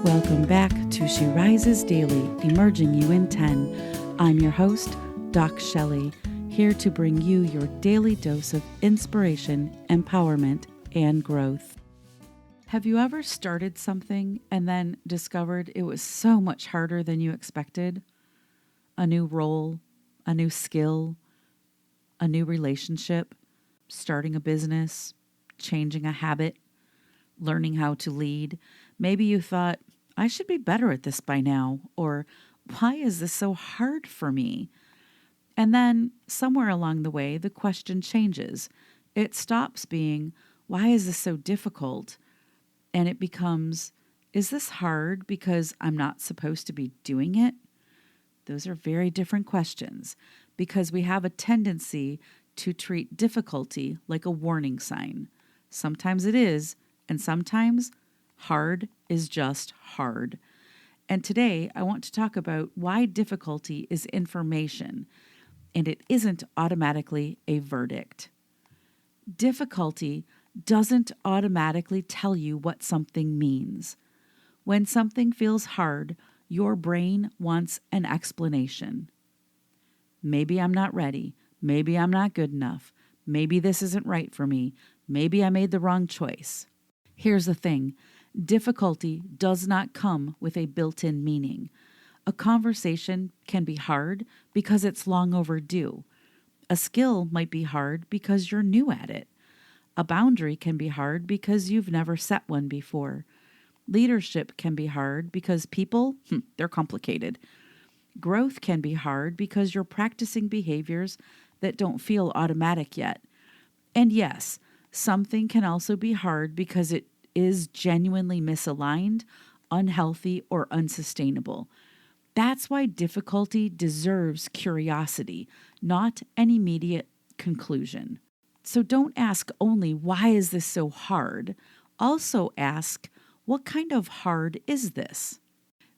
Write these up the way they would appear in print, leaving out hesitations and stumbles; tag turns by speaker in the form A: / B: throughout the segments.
A: Welcome back to She Rises Daily, Emerging You in 10. I'm your host, DocShellie, here to bring you your daily dose of inspiration, empowerment, and growth. Have you ever started something and then discovered it was so much harder than you expected? A new role, a new skill, a new relationship, starting a business, changing a habit, learning how to lead. Maybe you thought, I should be better at this by now, or why is this so hard for me? And then somewhere along the way, the question changes. It stops being, why is this so difficult? And it becomes, is this hard because I'm not supposed to be doing it? Those are very different questions because we have a tendency to treat difficulty like a warning sign. Sometimes it is, and sometimes hard is just hard. And today I want to talk about why difficulty is information and it isn't automatically a verdict. Difficulty doesn't automatically tell you what something means. When something feels hard, your brain wants an explanation. Maybe I'm not ready. Maybe I'm not good enough. Maybe this isn't right for me. Maybe I made the wrong choice. Here's the thing. Difficulty does not come with a built-in meaning. A conversation can be hard because it's long overdue. A skill might be hard because you're new at it. A boundary can be hard because you've never set one before. Leadership can be hard because people, they're complicated. Growth can be hard because you're practicing behaviors that don't feel automatic yet. And yes, something can also be hard because it is genuinely misaligned, unhealthy, or unsustainable. That's why difficulty deserves curiosity, not an immediate conclusion. So don't ask only, why is this so hard? Also ask, what kind of hard is this?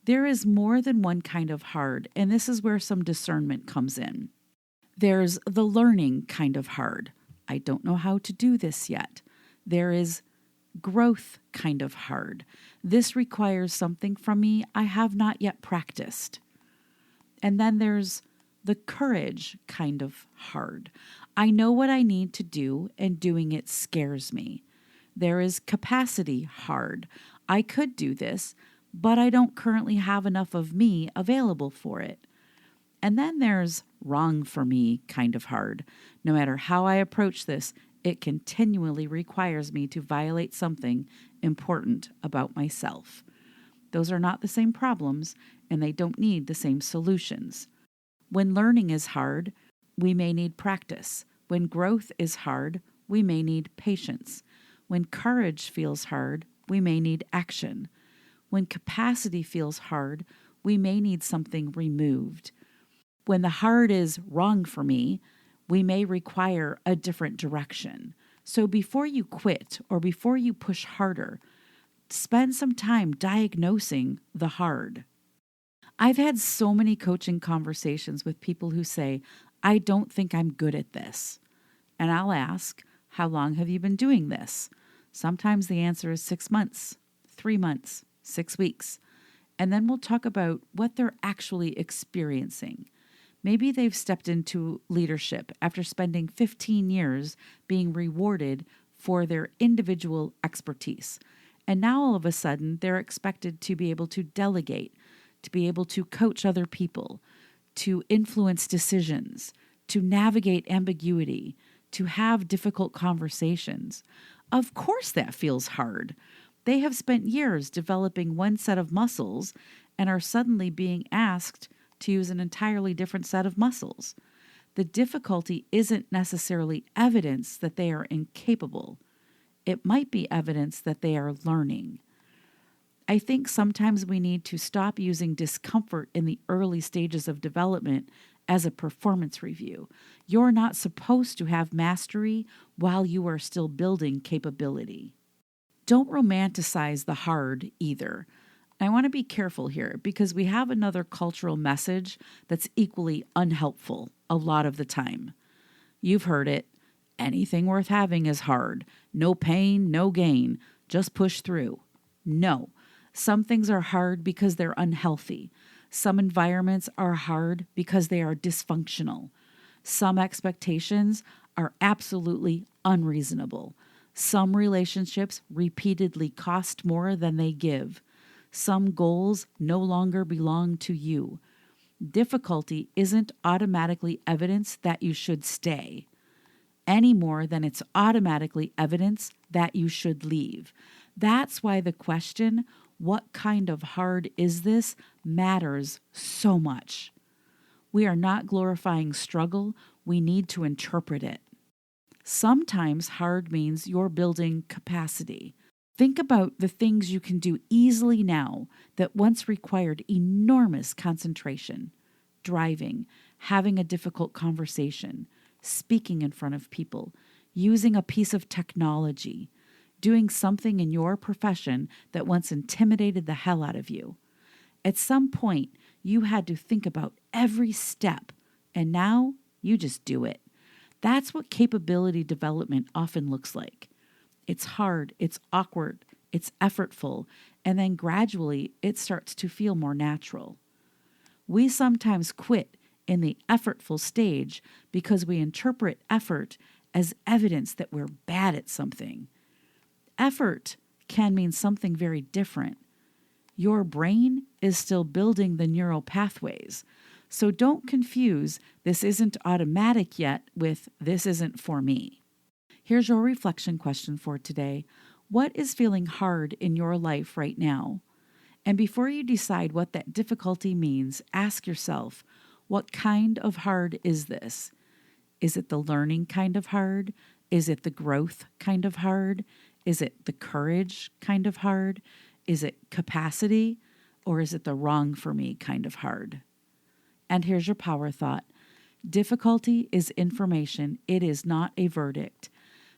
A: There is more than one kind of hard, and this is where some discernment comes in. There's the learning kind of hard. I don't know how to do this yet. There is growth kind of hard. This requires something from me I have not yet practiced. And then there's the courage kind of hard. I know what I need to do, and doing it scares me. There is capacity hard. I could do this, but I don't currently have enough of me available for it. And then there's wrong for me kind of hard. No matter how I approach this, it continually requires me to violate something important about myself. Those are not the same problems, and they don't need the same solutions. When learning is hard, we may need practice. When growth is hard, we may need patience. When courage feels hard, we may need action. When capacity feels hard, we may need something removed. When the hard is wrong for me, we may require a different direction. So before you quit or before you push harder, spend some time diagnosing the hard. I've had so many coaching conversations with people who say, I don't think I'm good at this. And I'll ask, how long have you been doing this? Sometimes the answer is 6 months, 3 months, 6 weeks. And then we'll talk about what they're actually experiencing. Maybe they've stepped into leadership after spending 15 years being rewarded for their individual expertise. And now all of a sudden, they're expected to be able to delegate, to be able to coach other people, to influence decisions, to navigate ambiguity, to have difficult conversations. Of course that feels hard. They have spent years developing one set of muscles and are suddenly being asked to use an entirely different set of muscles. The difficulty isn't necessarily evidence that they are incapable. It might be evidence that they are learning. I think sometimes we need to stop using discomfort in the early stages of development as a performance review. You're not supposed to have mastery while you are still building capability. Don't romanticize the hard either. I want to be careful here because we have another cultural message that's equally unhelpful a lot of the time. You've heard it. Anything worth having is hard. No pain, no gain. Just push through. No. Some things are hard because they're unhealthy. Some environments are hard because they are dysfunctional. Some expectations are absolutely unreasonable. Some relationships repeatedly cost more than they give. Some goals no longer belong to you. Difficulty isn't automatically evidence that you should stay, any more than it's automatically evidence that you should leave. That's why the question, what kind of hard is this, matters so much. We are not glorifying struggle. We need to interpret it. Sometimes hard means you're building capacity. Think about the things you can do easily now that once required enormous concentration. Driving, having a difficult conversation, speaking in front of people, using a piece of technology, doing something in your profession that once intimidated the hell out of you. At some point, you had to think about every step, and now you just do it. That's what capability development often looks like. It's hard, it's awkward, it's effortful, and then gradually it starts to feel more natural. We sometimes quit in the effortful stage because we interpret effort as evidence that we're bad at something. Effort can mean something very different. Your brain is still building the neural pathways, so don't confuse "this isn't automatic yet" with "this isn't for me." Here's your reflection question for today. What is feeling hard in your life right now? And before you decide what that difficulty means, ask yourself, what kind of hard is this? Is it the learning kind of hard? Is it the growth kind of hard? Is it the courage kind of hard? Is it capacity? Or is it the wrong for me kind of hard? And here's your power thought. Difficulty is information. It is not a verdict.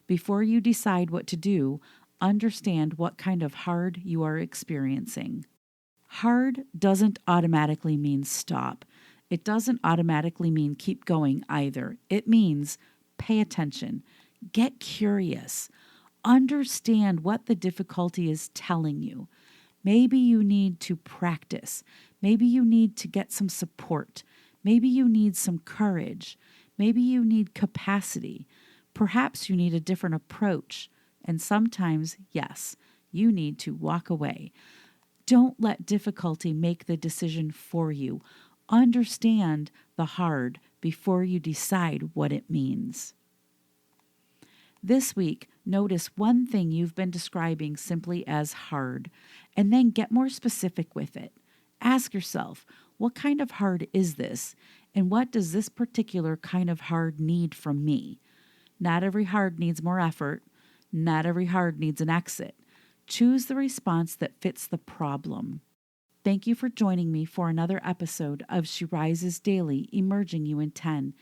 A: Before you decide what to do, understand what kind of hard you are experiencing. Hard doesn't automatically mean stop. It doesn't automatically mean keep going either. It means pay attention, get curious, understand what the difficulty is telling you. Maybe you need to practice. Maybe you need to get some support. Maybe you need some courage. Maybe you need capacity. Perhaps you need a different approach. And sometimes, yes, you need to walk away. Don't let difficulty make the decision for you. Understand the hard before you decide what it means. This week, notice one thing you've been describing simply as hard, and then get more specific with it. Ask yourself, what kind of hard is this, and what does this particular kind of hard need from me? Not every hard needs more effort. Not every hard needs an exit. Choose the response that fits the problem. Thank you for joining me for another episode of She Rises Daily, Emerging You in 10.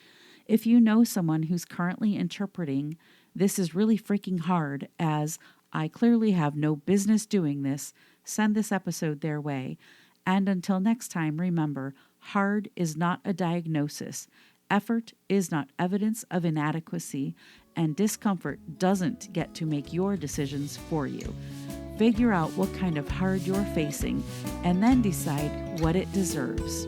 A: If you know someone who's currently interpreting "this is really freaking hard" as "I clearly have no business doing this," send this episode their way. And until next time, remember, hard is not a diagnosis. Effort is not evidence of inadequacy, and discomfort doesn't get to make your decisions for you. Figure out what kind of hard you're facing, and then decide what it deserves.